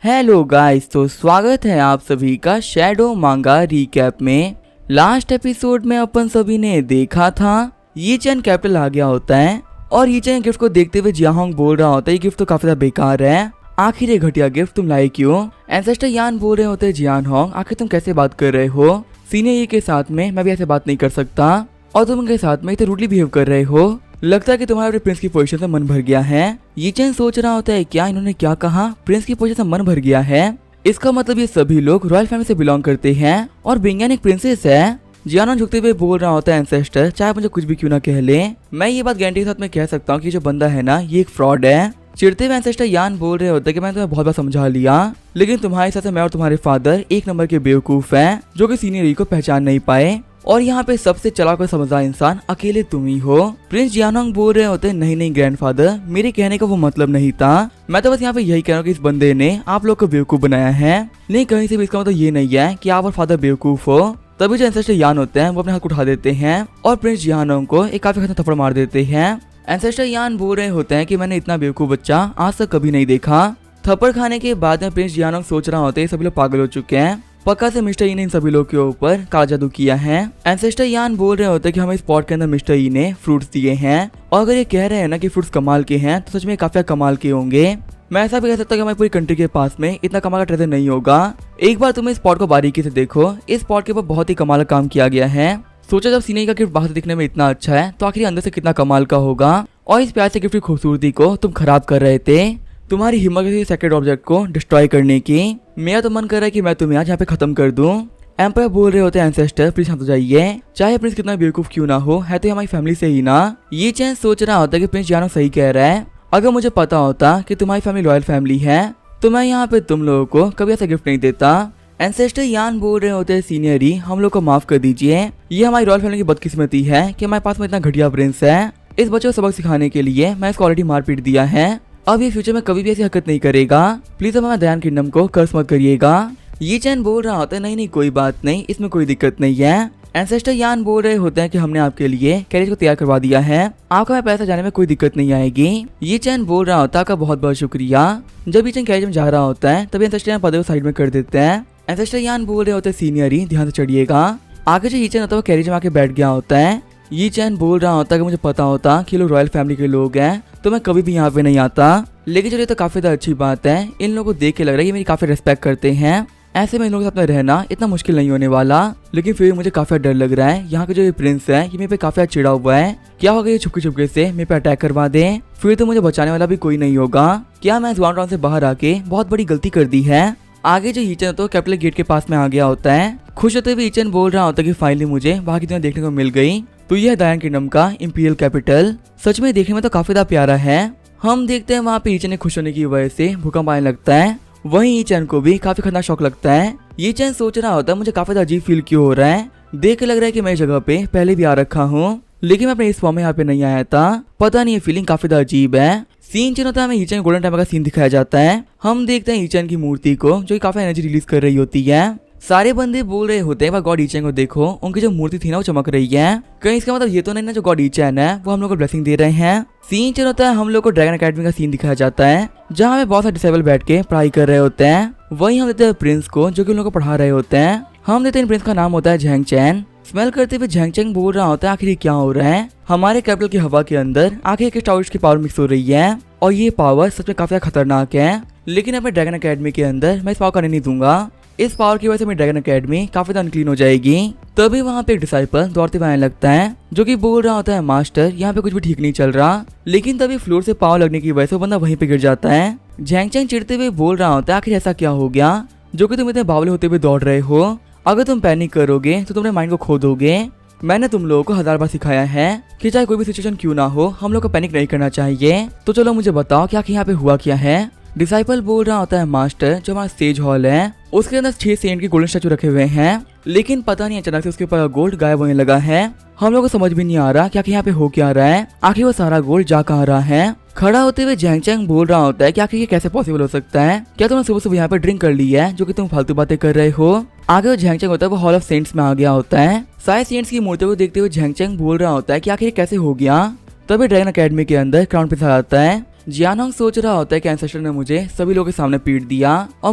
Hello guys, तो स्वागत है आप सभी का शैडो मांगा रिकैप में। लास्ट एपिसोड में अपन सभी ने देखा था ये चैन कैपिटल आ गया होता है और ये चैन गिफ्ट को देखते हुए जियाहोंग बोल रहा होता है ये गिफ्ट तो काफी ज्यादा बेकार है, आखिर ये घटिया गिफ्ट तुम लाए क्यों। एंसेस्टर यान बोल रहे होते हैं जियाहोंग आखिर तुम कैसे बात कर रहे हो, सीनियर ये के साथ में मैं भी ऐसे बात नहीं कर सकता और तुम उनके साथ में इतने रूडली बिहेव कर रहे हो। लगता है कि तुम्हारे प्रिंस की पोजीशन से मन भर गया है। ये चैन सोच रहा होता है क्या इन्होंने क्या कहा, प्रिंस की पोजीशन से मन भर गया है, इसका मतलब ये सभी लोग रॉयल फैमिली से बिलोंग करते हैं और बिंगयान एक प्रिंसेस है। जियानोंग झुकते हुए बोल रहा होता है एंसेस्टर चाहे मुझे कुछ भी क्यों ना कह ले, मैं ये बात गारंटी के साथ में कह सकता हूँ कि जो बंदा है ना ये एक फ्रॉड है। चिढ़ते हुए एंसेस्टर यान बोल रहे होते कि मैंने तुम्हें बहुत बार समझा लिया लेकिन तुम्हारे साथ मैं और तुम्हारे फादर एक नंबर के बेवकूफ हैं जो कि सीनियर को पहचान नहीं पाए और यहाँ पे सबसे चालाक और समझदार इंसान अकेले तुम ही हो। प्रिंस जियानोंग बोल रहे होते नहीं नहीं ग्रैंडफादर, मेरे कहने का वो मतलब नहीं था, मैं तो बस यहाँ पे यही कह रहा हूँ कि इस बंदे ने आप लोग को बेवकूफ बनाया है, नहीं कहीं से भी इसका मतलब ये नहीं है कि आप और फादर बेवकूफ हो। तभी जो एंसेस्टर यान होते हैं वो अपने हाथ उठा देते हैं और प्रिंस जियानोंग को एक काफी खतरनाक थप्पड़ मार देते हैं। एंसेस्टर यान बोल रहे होते हैं कि मैंने इतना बेवकूफ बच्चा आज तक कभी नहीं देखा। थप्पड़ खाने के बाद में प्रिंस जियानोंग सोच रहा होते हैं सभी लोग पागल हो चुके हैं, पक्का से मिस्टर ई ने इन सभी लोग के ऊपर काला जादू किया है। एंसेस्टर यान बोल रहे होते हैं कि हमें इस पॉट के अंदर मिस्टर ई ने फ्रूट्स दिए हैं और अगर ये कह रहे हैं ना कि फ्रूट्स कमाल के हैं तो सच में काफी कमाल के होंगे। मैं ऐसा भी कह सकता हूँ कि हमारी पूरी कंट्री के पास में इतना कमाल का ट्रेजर नहीं होगा। एक बार तुम इस पॉट को बारीकी से देखो, इस पॉट के ऊपर बहुत ही कमाल का काम किया गया है। सोचा जब सीने का गिफ्ट बाहर दिखने में इतना अच्छा है तो आखिर अंदर से कितना कमाल का होगा और इस प्यार से गिफ्ट की खूबसूरती को तुम खराब कर रहे थे। तुम्हारी हिम्मत है सेक्रेट ऑब्जेक्ट को डिस्ट्रॉय करने की, मेरा तो मन कर रहा है कि मैं तुम्हें आज यहाँ पे खत्म कर दूं। एम्पायर बोल रहे होते हैं एंसेस्टर प्लीज शांत हो जाइए, चाहे प्रिंस कितना बेवकूफ क्यों ना हो, है तो हमारी फैमिली से ही ना। ये चैन सोच रहा होता है कि प्रिंस जियानोंग सही कह रहा है, अगर मुझे पता होता कि तुम्हारी फैमिली रॉयल फैमिली है तो मैं यहाँ पे तुम लोगों को कभी ऐसा गिफ्ट नहीं देता। एंसेस्टर यान बोल रहे होते हैं सीनियरी हम लोग को माफ कर दीजिए, ये हमारी रॉयल फैमिली की बदकिस्मती है कि हमारे पास में इतना घटिया प्रिंस है। इस बच्चे को सबक सिखाने के लिए मैं इसको ऑलरेडी मारपीट दिया है, अब ये फ्यूचर में कभी भी ऐसी हरकत नहीं करेगा, प्लीज अब हमारे दयान किंगडम को कर्ज मत करिएगा। ये चैन बोल रहा होता है नहीं नहीं कोई बात नहीं, इसमें कोई दिक्कत नहीं है। एंसेस्टर यान बोल रहे होते हैं कि हमने आपके लिए कैरेज को तैयार करवा दिया है, आपका मैं पैसा जाने में कोई दिक्कत नहीं आएगी। ये चैन बोल रहा होता है आपका बहुत बहुत शुक्रिया। जब ये चैन कैरेज में जा रहा होता है तभी एंसेस्टर यान पदे को साइड में कर देते हैं। एंसेस्टर यान बोल रहे होते हैं सीनियरी ध्यान से चढ़िएगा। आगे जो ये चैन होता है वो कैरेज में आके बैठ गया होता है। ये चैन बोल रहा होता है कि मुझे पता होता कि लोग रॉयल फैमिली के लोग हैं तो मैं कभी भी यहाँ पे नहीं आता, लेकिन चलिए तो काफी ज्यादा अच्छी बात है, इन लोगों को देख के लग रहा है कि मेरी काफी रिस्पेक्ट करते हैं, ऐसे में इन लोगों के साथ में रहना इतना मुश्किल नहीं होने वाला। लेकिन फिर मुझे काफी डर लग रहा है, यहाँ के जो ये प्रिंस है ये मेरे पे काफी चिड़ा हुआ है, क्या होगा ये छुपके छुपके से मेरे पे अटैक करवा दे, फिर तो मुझे बचाने वाला भी कोई नहीं होगा। क्या मैं वन राउंड से बाहर आके बहुत बड़ी गलती कर दी है। आगे जो ईचन तो कैपिटल गेट के पास में आ गया होता है, खुश होते हुए ईचन बोल रहा होता है कि फाइनली मुझे वहाँ की दुनिया देखने को मिल गई, तो यह दयान किंगडम का इंपीरियल कैपिटल सच में देखने में तो काफी ज्यादा प्यारा है। हम देखते हैं वहाँ पे ईचन ने खुश होने की वजह से भूकंप आने लगता है, वहीं ईचन को भी काफी खतरनाक शौक लगता है। ये चैन सोच रहा होता है मुझे काफी अजीब फील क्यों हो रहा है, देख के लग रहा है कि मैं इस जगह पे पहले भी आ रखा हूँ लेकिन मैं अपने इस फॉर्म में यहाँ पे नहीं आया था, पता नहीं ये फीलिंग काफी अजीब है। सीन चेंज होता है, हमें ईचन गोल्डन टाइम का सीन दिखाया जाता है। हम देखते हैं ईचन की मूर्ति को जो काफी एनर्जी रिलीज कर रही होती है। सारे बंदे बोल रहे होते हैं वह गॉड ईचन को देखो, उनकी जो मूर्ति थी ना वो चमक रही है, कहीं इसका मतलब ये तो नहीं ना जो गॉड ईचन है वो हम लोग को ब्लेसिंग दे रहे हैं। सीन चेंज होता है, हम लोग को ड्रैगन अकेडमी का सीन दिखाया जाता है जहाँ हमें बहुत सारे डिसेबल बैठ के पढ़ाई कर रहे होते हैं। वहीं हम देते हैं प्रिंस को जो कि उन लोगों को पढ़ा रहे होते हैं। हम देते हैं प्रिंस का नाम होता है झैंग चैन। स्मेल करते हुए झैंग चैंग बोल रहा होता है आखिर क्या हो रहा है, हमारे कैपिटल की हवा के अंदर आखिर एक टावर्स की पावर मिक्स हो रही है और ये पावर सच में काफी खतरनाक है, लेकिन अपने ड्रैगन अकेडमी के अंदर मैं इस पावर करने नहीं दूंगा, इस पावर की वजह से मेरी ड्रैगन अकेडमी काफी ज्यादा अनक्लीन हो जाएगी। तभी वहाँ पे एक डिसाइपल दौड़ते हुए आने लगता है जो कि बोल रहा होता है मास्टर यहाँ पे कुछ भी ठीक नहीं चल रहा, लेकिन तभी फ्लोर से पावर लगने की वजह से वो बंदा वहीं पे गिर जाता है। झैंग चैंग चिढ़ते हुए बोल रहा होता है आखिर ऐसा क्या हो गया जो कि तुम इतने बावले होते हुए दौड़ रहे हो, अगर तुम पैनिक करोगे तो तुमने माइंड को खो दोगे। मैंने तुम लोगों को 1000 बार सिखाया है कि चाहे कोई भी सिचुएशन क्यों ना हो हम लोग को पैनिक नहीं करना चाहिए, तो चलो मुझे बताओ कि आखिर यहाँ पे हुआ क्या है। डिसाइपल बोल रहा होता है मास्टर जो हमारा स्टेज हॉल है उसके अंदर 6 सेंट के गोल्डन स्टैचू रखे हुए हैं, लेकिन पता नहीं अचानक से उसके ऊपर गोल्ड गायब होने लगा है, हम लोग को समझ भी नहीं आ रहा कि आखिर यहाँ पे हो क्या रहा है, आखिर वो सारा गोल्ड जा कहाँ रहा है। खड़ा होते हुए झैंग चैंग बोल रहा होता है कि आखिर ये कैसे पॉसिबल हो सकता है, क्या तुमने सुबह सुबह यहाँ पे ड्रिंक कर ली है जो कि तुम फालतू बातें कर रहे हो। आगे वो झैंग चैंग होता है वो हॉल ऑफ सेंट्स में आ गया होता है। सारे सेंट्स की मूर्तियों को देखते हुए झैंग चैंग बोल रहा होता है कि आखिर कैसे हो गया। तभी ड्रैगन अकेडमी के अंदर क्राउन प्रिंस आ जाता है। जियानोंग सोच रहा होता है कि एंसेस्टर ने मुझे सभी लोगों के सामने पीट दिया और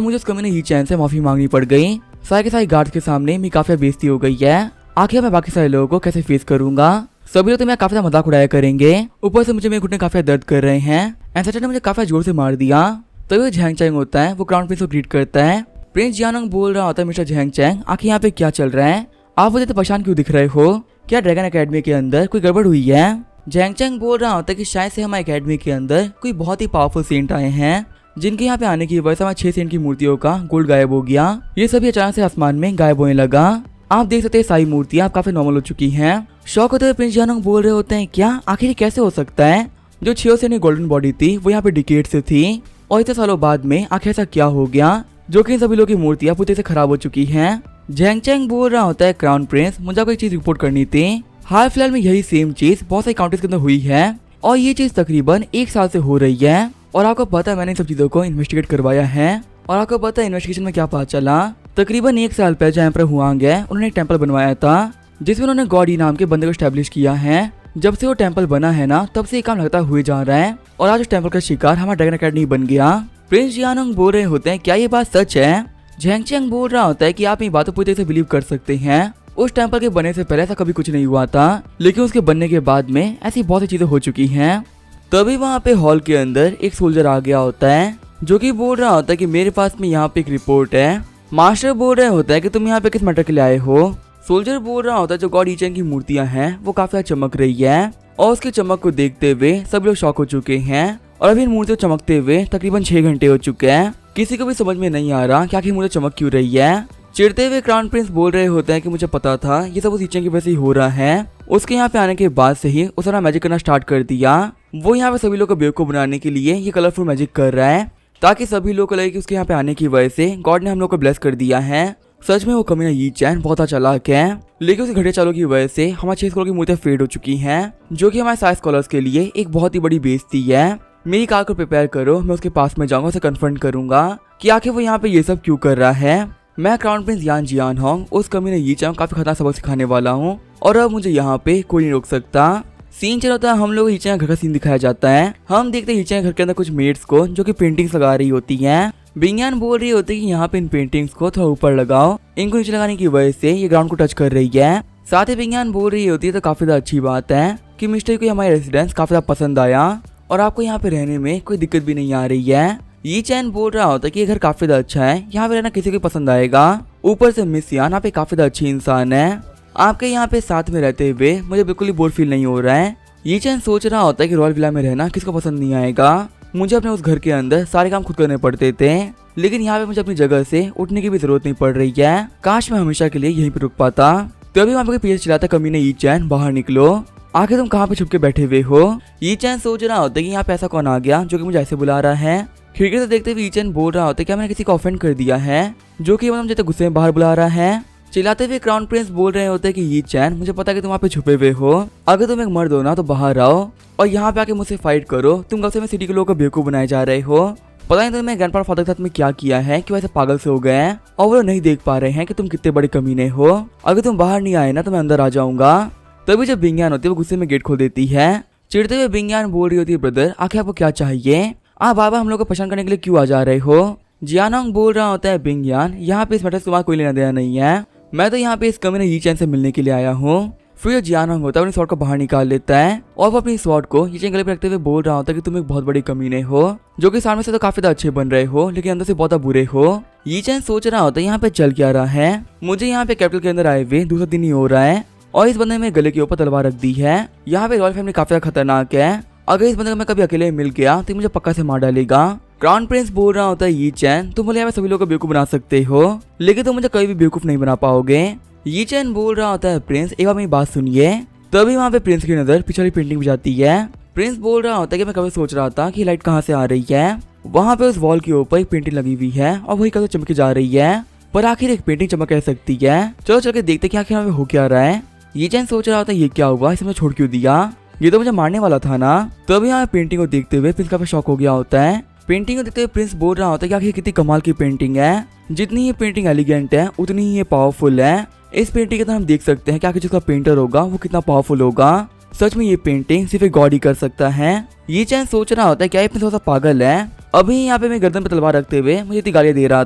मुझे उस कमीने ही चैन से माफी मांगनी पड़ गई। सारे के सारे गार्ड्स के सामने मेरी काफी बेइज्जती हो गई है। आखिर मैं बाकी सारे लोगों को कैसे फेस करूंगा। सभी लोग तो मैं काफी मजाक उड़ाया करेंगे। ऊपर से मुझे मेरे घुटने काफी दर्द कर रहे हैं। एंसेस्टर ने मुझे काफी जोर से मार दिया। तभी झैंग चैंग होता है, वो क्राउन प्रिंस को ग्रीट करता है। प्रिंस जियानोंग बोल रहा होता है, मिस्टर झैंग चैंग आखिर यहाँ पे क्या चल रहा है, आप मुझे तो परेशान क्यों दिख रहे हो, क्या ड्रैगन एकेडमी के अंदर कोई गड़बड़ हुई है। झैंग चैंग बोल रहा होता है कि शायद से हमारे एकेडमी के अंदर कोई बहुत ही पावरफुल सेंट आए हैं, जिनके यहाँ पे आने की वजह से हमारे 6 सेंट की मूर्तियों का गोल्ड गायब हो गया। ये सभी अचानक से आसमान में गायब होने लगा। आप देख सकते हैं सारी मूर्तियां काफी नॉर्मल हो चुकी हैं। शौक होते हुए प्रिंस जियानोंग बोल रहे होते हैं, क्या आखिर कैसे हो सकता है, जो 6 सेंट की गोल्डन बॉडी थी वो यहाँ पे डिकेड से थी और इतने सालों बाद में आखिर ऐसा क्या हो गया जो कि इन सभी लोगों की मूर्तियां पूरी तरह से खराब हो चुकी हैं। झैंग चैंग बोल रहा होता है, क्राउन प्रिंस मुझे आपको एक चीज रिपोर्ट करनी थी। हाल फिलहाल में यही सेम चीज बहुत सारी काउंट्रीज के अंदर हुई है और ये चीज तकरीबन 1 साल से हो रही है। और आपको पता है मैंने इन सब चीजों को इन्वेस्टिगेट करवाया है और आपको पता है इन्वेस्टिगेशन में क्या पता चला। तकरीबन 1 साल पहले जो एम्परर हुआंग है उन्होंने एक टेम्पल बनवाया था जिसमें उन्होंने गॉडी नाम के बंदे को स्टैब्लिश किया है। जब से वो टेम्पल बना है ना तब से ये काम लगातार हुए जा रहा है और आज उस टेम्पल का शिकार हमारा ड्रैगन एकेडमी बन गया। प्रिंस जियानोंग बोल रहे होते हैं, क्या ये बात सच है। झैंग चैंग बोल रहा होता है कि आप ये बातों पूरी तरह से बिलीव कर सकते हैं। उस टेम्पल के बनने से पहले ऐसा कभी कुछ नहीं हुआ था, लेकिन उसके बनने के बाद में ऐसी बहुत सी चीजें हो चुकी हैं। तभी वहाँ पे हॉल के अंदर एक सोल्जर आ गया होता है जो कि बोल रहा होता है कि मेरे पास में यहाँ पे एक रिपोर्ट है। मास्टर बोल रहे होता है कि तुम यहाँ पे किस मैटर के लिए आए हो। सोल्जर बोल रहा होता है, जो गॉड ईचेंग की मूर्तियां हैं वो काफी चमक रही है और उसकी चमक को देखते हुए सभी लोग शॉक हो चुके हैं और अभी इन मूर्तियों चमकते हुए तकरीबन 6 घंटे हो चुके हैं। किसी को भी समझ में नहीं आ रहा कि आखिर मूर्ति चमक क्यों रही है। चिढ़ते हुए क्राउन प्रिंस बोल रहे होते हैं कि मुझे पता था ये सब उस ईचेंग की वजह से ही हो रहा है। उसके यहाँ पे आने के बाद से ही उसने मैजिक करना स्टार्ट कर दिया। वो यहाँ पे सभी लोग को बेवकूफ बनाने के लिए ये कलरफुल मैजिक कर रहा है ताकि सभी लोग को लगे कि उसके यहाँ पे आने की वजह से गॉड ने हम लोग को ब्लेस कर दिया है। सच में वो कमीना यी चैन बहुत चालाक है, लेकिन उसके घटिया चालों की वजह से हमारे 6 स्कॉलर की मूर्तियां फेड हो चुकी हैं, जो कि हमारे 7 स्कॉलर्स के लिए एक बहुत ही बड़ी बेइज्जती है। मेरी कार को प्रिपेयर करो, मैं उसके पास में जाऊंगा, उसे कन्फ्रंट करूंगा कि आखिर वो यहाँ पे ये सब क्यों कर रहा है। मैं क्राउन प्रिंस यान जियानहोंग उस कमीने यी चैन काफी खतरनाक सबक सिखाने वाला हूँ और अब मुझे यहाँ पे कोई नहीं रोक सकता। सीन चल होता है, हम लोग हीचे घर का सीन दिखाया जाता है। हम देखते हैं हीचे घर के अंदर कुछ मेड्स को जो कि पेंटिंग्स लगा रही होती हैं। बिंगयान बोल रही होती है कि यहाँ पे इन पेंटिंग्स को थोड़ा ऊपर लगाओ, इनको नीचे लगाने की वजह से ये ग्राउंड को टच कर रही है। साथ ही बिंगयान बोल रही होती है तो काफी ज्यादा अच्छी बात है कि मिस्टर को हमारा रेसिडेंस काफी ज्यादा पसंद आया और आपको यहाँ पे रहने में कोई दिक्कत भी नहीं आ रही है। ये चैन बोल रहा होता है कि ये घर काफी ज्यादा अच्छा है, यहाँ पे रहना किसी को पसंद आएगा। ऊपर से मिस यान आप काफी ज्यादा अच्छी इंसान है, आपके यहाँ पे साथ में रहते हुए मुझे बिल्कुल ही बोर फील नहीं हो रहा है। ये चैन सोच रहा होता है कि रॉयल विला में रहना किसको पसंद नहीं आएगा। मुझे अपने उस घर के अंदर सारे काम खुद करने पड़ते थे, लेकिन यहाँ पे मुझे अपनी जगह से उठने की भी जरूरत नहीं पड़ रही है। काश मैं हमेशा के लिए यहीं पे रुक पाता। तभी वहाँ पे पीछे चिल्लाता, कमीने ये चैन बाहर निकलो, आखिर तुम कहाँ पे छुप के बैठे हुए हो। ये चैन सोच रहा होता है कि यहाँ पे ऐसा कौन आ गया जो कि मुझे ऐसे बुला रहा है। खिड़की से देखते हुए ये चैन बोल रहा होता है, क्या मैंने किसी को ऑफेंड कर दिया है जो कि मुझे गुस्से में बाहर बुला रहा है। चिल्लाते हुए क्राउन प्रिंस बोल रहे होते हैं कि ये चैन मुझे पता है कि तुम वहाँ पे छुपे हुए हो, अगर तुम एक मर्द हो ना तो बाहर आओ और यहाँ पे आके मुझसे फाइट करो। तुम कब से मैं सिटी के लोगों को बेवकूफ बनाए जा रहे हो, पता नहीं तुम्हें ग्रैंडपा फादर के साथ में क्या किया है कि वैसे पागल से हो गए हैं और वो नहीं देख पा रहे हैं कि तुम कितने बड़े कमीने हो। अगर तुम बाहर नहीं आए ना तो मैं अंदर आ जाऊंगा। तभी जब बिंगयान होती है वो गुस्से में गेट खोल देती है। चिढ़ते हुए बिंगयान बोल रही होती है, ब्रदर आखिर आपको क्या चाहिए, आप बाबा हम लोग को परेशान करने के लिए क्यों आ जा रहे हो। जियानहोंग बोल रहा होता है, बिंगयान यहाँ पे इस मैटर से तुम्हारा कोई लेना देना नहीं है, मैं तो यहाँ पे इस कमीने यी चैन से मिलने के लिए आया हूँ। फिर जियानहोंग होता है अपनी स्वॉर्ड को बाहर निकाल लेता है और वो अपनी स्वॉर्ड को यी चैन गले पे रखते हुए बोल रहा होता है कि तुम एक बहुत बड़ी कमीने हो, जो कि सामने से तो काफी अच्छे बन रहे हो लेकिन अंदर से बहुत बुरे हो। यी चैन सोच रहा होता है यहाँ पे चल क्या रहा है, मुझे यहाँ पे कैपिटल के अंदर आए हुए दूसरा दिन ही हो रहा है और इस बंदे ने गले के ऊपर तलवार रख दी है। यहाँ पे रॉयल फैमिली काफी खतरनाक है, अगर इस बंदे को मैं कभी अकेले मिल गया तो मुझे पक्का से मार डालेगा। क्राउन प्रिंस बोल रहा होता है, ये चैन तुम बोले यहाँ पे सभी लोग को बेवकूफ बना सकते हो, लेकिन तुम मुझे कभी भी बेवकूफ नहीं बना पाओगे। ये चैन बोल रहा होता है, प्रिंस एक बार मेरी बात सुनिए। तभी वहाँ पे प्रिंस की नजर पिछली पेंटिंग पे जाती है। प्रिंस बोल रहा होता है कि मैं कभी सोच रहा था कि लाइट कहाँ से आ रही है। वहाँ पे उस वॉल के ऊपर एक पेंटिंग लगी हुई है और वही कभी चमकी जा रही है, पर आखिर एक पेंटिंग चमक कैसे सकती है। चलो चल के देखते कि आखिर हो क्या रहा है। ये चैन सोच रहा होता है, ये क्या हुआ, इसे मुझे छोड़ क्यों दिया, ये तो मुझे मारने वाला था ना। तभी यहाँ पेंटिंग को देखते हुए प्रिंस काफी शॉक हो गया होता है। पेंटिंग को देखते हुए प्रिंस बोल रहा होता है कि आखिर कितनी कमाल की पेंटिंग है, जितनी ये पेंटिंग एलिगेंट है उतनी ही ये पावरफुल है। इस पेंटिंग के अंदर हम देख सकते हैं कि आखिर जिसका पेंटर होगा वो कितना पावरफुल होगा। सच में ये पेंटिंग सिर्फ एक गॉड ही कर सकता है। ये चैन सोच रहा होता है क्या ये थोड़ा सा पागल है, अभी यहाँ पे मैं गर्दन पे तलवार रखते हुए मुझे इतनी गालियां दे रहा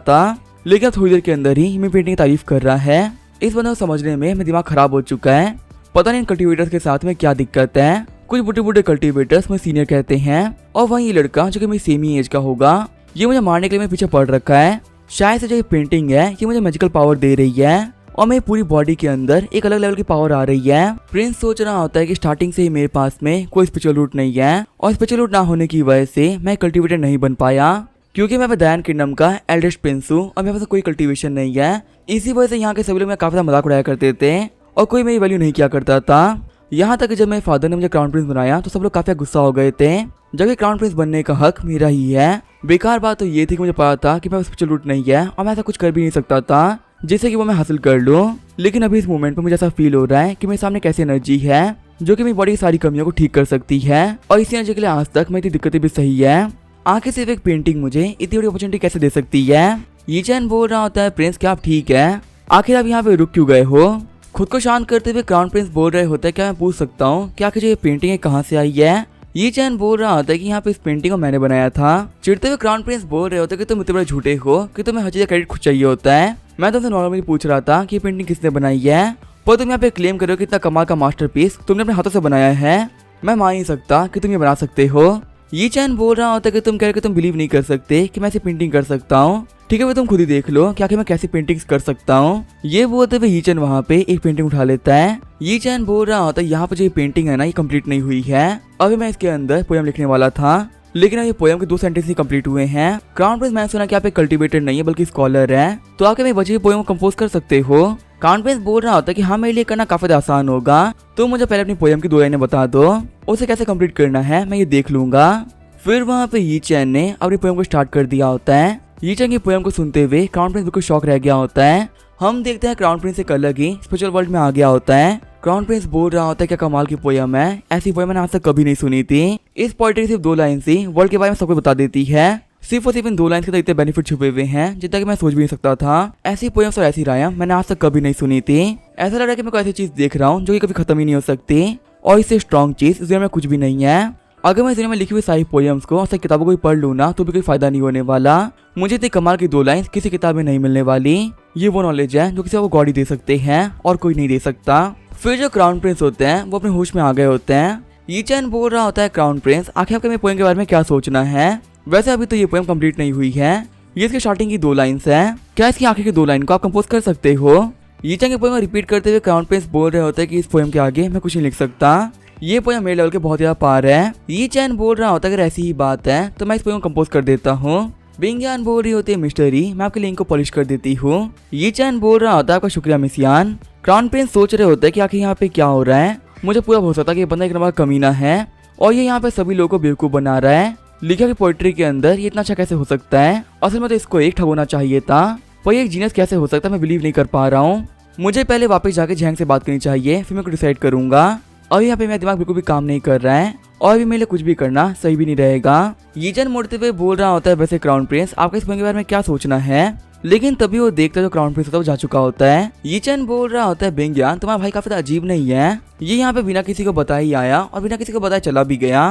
था, लेकिन थोड़ी देर के अंदर ही मेरी पेंटिंग की तारीफ कर रहा है। इस बंदे को समझने में मेरा दिमाग खराब हो चुका है। पता नहीं इन कल्टिवेटर्स के साथ में क्या दिक्कत है। कुछ बूढ़े बूढ़े कल्टिवेटर्स मुझे सीनियर कहते हैं और वहीं ये लड़का जो कि मेरी सेम ही एज का होगा, ये मुझे मारने के लिए मेरे पीछे पड़ रखा है। शायद से जो ये पेंटिंग है ये मुझे मैजिकल पावर दे रही है और मेरी पूरी बॉडी के अंदर एक अलग लेवल की पावर आ रही है। प्रिंस सोच रहा होता है कि स्टार्टिंग से ही मेरे पास में कोई स्पेशल रूट नहीं है और स्पेशल रूट ना होने की वजह से मैं कल्टिवेटर नहीं बन पाया, क्योंकि मैं दयान किंगडम का एल्डेस्ट प्रिंस हूँ और मेरे पास कोई कल्टिवेशन नहीं है। इसी वजह से यहाँ के सभी लोग मैं काफी ज्यादा मजाक उड़ाया करते थे और कोई मेरी वैल्यू नहीं किया करता था। यहाँ तक जब मेरे फादर ने मुझे क्राउन प्रिंस बनाया तो सब लोग काफी गुस्सा हो गए थे, जबकि क्राउन प्रिंस बनने का हक मेरा ही है। बेकार बात तो ये थी कि मुझे पता था कि मैं स्पेशल रूट नहीं है और मैं ऐसा कुछ कर भी नहीं सकता था जिससे कि वो मैं हासिल कर लूँ। लेकिन अभी इस मोमेंट पे मुझे ऐसा फील हो रहा है कि मेरे सामने कैसी एनर्जी है जो कि मेरी बॉडी की सारी कमियों को ठीक कर सकती है और इसी एनर्जी के लिए आज तक मेरी इतनी दिक्कतें भी सही है। आखिर सिर्फ एक पेंटिंग मुझे इतनी बड़ी अपॉर्चुनिटी कैसे दे सकती है। ये चैन बोल रहा होता है प्रिंस क्या आप ठीक है, आखिर आप यहाँ पे रुक क्यों गए हो। खुद को शांत करते हुए क्राउन प्रिंस बोल रहे होते हैं क्या मैं पूछ सकता हूँ कि आखिर ये पेंटिंग कहाँ से आई है। ये चैन बोल रहा होता है कि यहाँ पे इस पेंटिंग को मैंने बनाया था। चिढ़ते हुए क्राउन प्रिंस बोल रहे होते कि तुम इतने बड़े झूठे हो कि तुम्हें हर चीज का क्रेडिट खुद चाहिए होता है। मैं तुमसे नॉर्मली पूछ रहा था कि ये पेंटिंग किसने बनाई है, पर तुम यहाँ पे क्लेम कर रहे हो कि इतना कमाल का मास्टरपीस तुमने अपने हाथों से बनाया है। मैं मान नहीं सकता कि तुम ये बना सकते हो। ये चैन बोल रहा होता है कि तुम कह रहे कि तुम बिलीव नहीं कर सकते कि मैं ऐसी पेंटिंग कर सकता हूँ। ठीक है वो तुम खुद ही देख लो कि आखिर मैं कैसी पेंटिंग्स कर सकता हूँ। ये बोलते हुए ये चैन वहाँ पे एक पेंटिंग उठा लेता है। ये चैन बोल रहा होता है यहाँ पे जो पेंटिंग है ना ये कंप्लीट नहीं हुई है। अभी मैं इसके अंदर पोएम लिखने वाला था, लेकिन ये पोएम के 2 सेंटेंस ही कंप्लीट हुए हैं। क्राउन प्रिंस मैंने सुना कि आप एक कल्टिवेटर नहीं है बल्कि स्कॉलर है, तो आके मेरी बची हुई पोएम को कंपोज कर सकते हो। क्राउन प्रिंस बोल रहा होता है कि हाँ मेरे लिए करना काफी आसान होगा, तो मुझे पहले अपनी पोएम की 2 लाइनें बता दो, उसे कैसे कंप्लीट करना है मैं ये देख लूंगा। फिर वहाँ पे ये चैन ने अपनी पोएम को स्टार्ट कर दिया होता है। ये चैन की पोएम को सुनते हुए क्राउन प्रिंस बिल्कुल शॉक रह गया होता है। हम देखते हैं क्राउन प्रिंस एक अलग ही स्पिरिचुअल वर्ल्ड में आ गया होता है। क्राउन प्रिंस बोल रहा होता है क्या कमाल की पोएम है, ऐसी पोएम मैंने आज तक कभी नहीं सुनी थी। इस पोएट्री सिर्फ 2 लाइन से वर्ल्ड के बारे में सब कुछ बता देती है। सिर्फ और सिर्फ इन 2 लाइन के तो इतने बेनिफिट छुपे हुए हैं जितना कि मैं सोच भी नहीं सकता था। ऐसी पोएम्स और ऐसी रायम मैंने आज तक कभी नहीं सुनी थी। ऐसा लग रहा है कि मैं कोई ऐसी चीज देख रहा हूँ जो कि कभी खत्म ही नहीं हो सकती और इससे स्ट्रॉन्ग चीज इस दुनिया में कुछ भी नहीं है। अगर मैं इस दुनिया में लिखी हुई सारी पोएम्स को और सारी किताबों को भी पढ़ लूँ ना तो भी कोई फायदा नहीं होने वाला। मुझे इतनी कमाल की 2 लाइन किसी किताब में नहीं मिलने वाली। ये वो नॉलेज है जो किसी को गॉड ही दे सकते हैं और कोई नहीं दे सकता। फिर जो क्राउन प्रिंस होते हैं वो अपने होश में आ गए होते हैं। ये चैन बोल रहा होता है क्राउन प्रिंस आखिर आपके मेरे पोएम के बारे में क्या सोचना है। वैसे अभी तो ये पोएम कंप्लीट नहीं हुई है, ये इसकी स्टार्टिंग की 2 लाइन्स है, क्या इसकी आखिर की 2 लाइन को आप कंपोज कर सकते हो। ये चैन के पोएम रिपीट करते हुए क्राउन प्रिंस बोल रहे होते हैं कि इस पोएम के आगे मैं कुछ नहीं लिख सकता, ये पोएम मेरे लेवल के बहुत ज्यादा पार है। ये चैन बोल रहा होता है अगर ऐसी ही बात है तो मैं इस पोएम को कंपोज कर देता हूँ। बिंगयान बोल रही होती है मिस्टरी मैं आपके लिंक को पॉलिश कर देती हूँ। ये चैन बोल रहा होता है आपका शुक्रिया मिसियान। क्राउन प्रिंस सोच रहे होते हैं कि आखिर यहाँ पे क्या हो रहा है। मुझे पूरा भरोसा था कि ये बंदा एक नंबर कमीना है और ये यहाँ पे सभी लोगों को बेवकूफ बना रहा है। लिखा की पोएट्री के अंदर ये इतना अच्छा कैसे हो सकता है। असल में तो इसको एक ठगोना चाहिए था, पर ये एक जीनियस कैसे हो सकता है मैं बिलीव नहीं कर पा रहा हूँ। मुझे पहले वापस जाके झैंग से बात करनी चाहिए, फिर मैं को डिसाइड करूंगा। अभी यहाँ पे मेरा दिमाग बिल्कुल भी काम नहीं कर रहा है और अभी मेरे लिए कुछ भी करना सही भी नहीं रहेगा। ये चैन मुड़ते हुए बोल रहा होता है वैसे क्राउन प्रिंस आपका इस पोएम के बारे में क्या सोचना है, लेकिन तभी वो देखता है जो क्राउन प्रिंस होता है वो जा चुका होता है। ये चैन बोल रहा होता है बिंगयान तुम्हारा भाई काफी अजीब नहीं है, ये यहाँ पे बिना किसी को बताए ही आया और बिना किसी को बताए चला भी गया।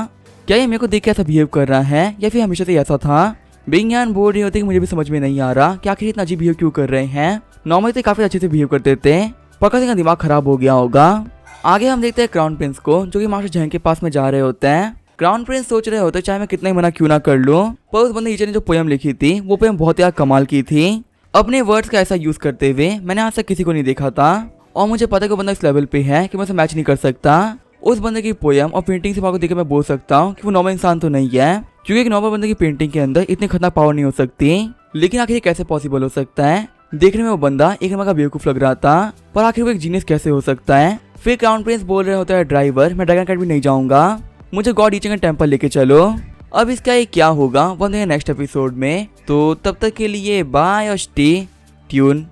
क्या ये मेरे को देख के ऐसा बिहेव कर रहा है या फिर हमेशा से ऐसा था। बिंगयान बोल रही होती है कि मुझे भी समझ में नहीं आ रहा कि आखिर इतना अजीब बिहेव क्यों कर रहे हैं। नॉर्मली तो काफी अच्छे से बिहेव करते थे, पक्का का दिमाग खराब हो गया होगा। आगे हम देखते हैं क्राउन प्रिंस को जो कि मास्टर झैंग के पास में जा रहे होते हैं। क्राउन प्रिंस सोच रहे होते चाहे मैं कितना ही मना क्यों ना कर लूं, पर उस बंदे ने जो पोएम लिखी थी वो पोएम बहुत ही कमाल की थी। अपने वर्ड्स का ऐसा यूज करते हुए मैंने आज तक किसी को नहीं देखा था और मुझे पता है कि वो बंदा इस लेवल पे है कि मैं उसे मैच नहीं कर सकता। उस बंदे की पोएम और पेंटिंग से देख मैं बोल सकता हूँ कि वो नॉर्मल इंसान तो नहीं है, क्योंकि एक नॉर्मल बंदे की पेंटिंग के अंदर इतनी खतरनाक पावर नहीं हो सकती। लेकिन आखिर कैसे पॉसिबल हो सकता है। देखने में वो बंदा एक नंबर का बेवकूफ लग रहा था, पर आखिर वो एक जीनियस कैसे हो सकता है। फिर क्राउन प्रिंस बोल रहे होता है ड्राइवर मैं ड्रैगन अकेडमी नहीं जाऊंगा, मुझे गॉड ईचिंग टेम्पल लेके चलो। अब इसका ये क्या होगा वो नेक्स्ट एपिसोड में, तो तब तक के लिए बाय और स्टे ट्यून।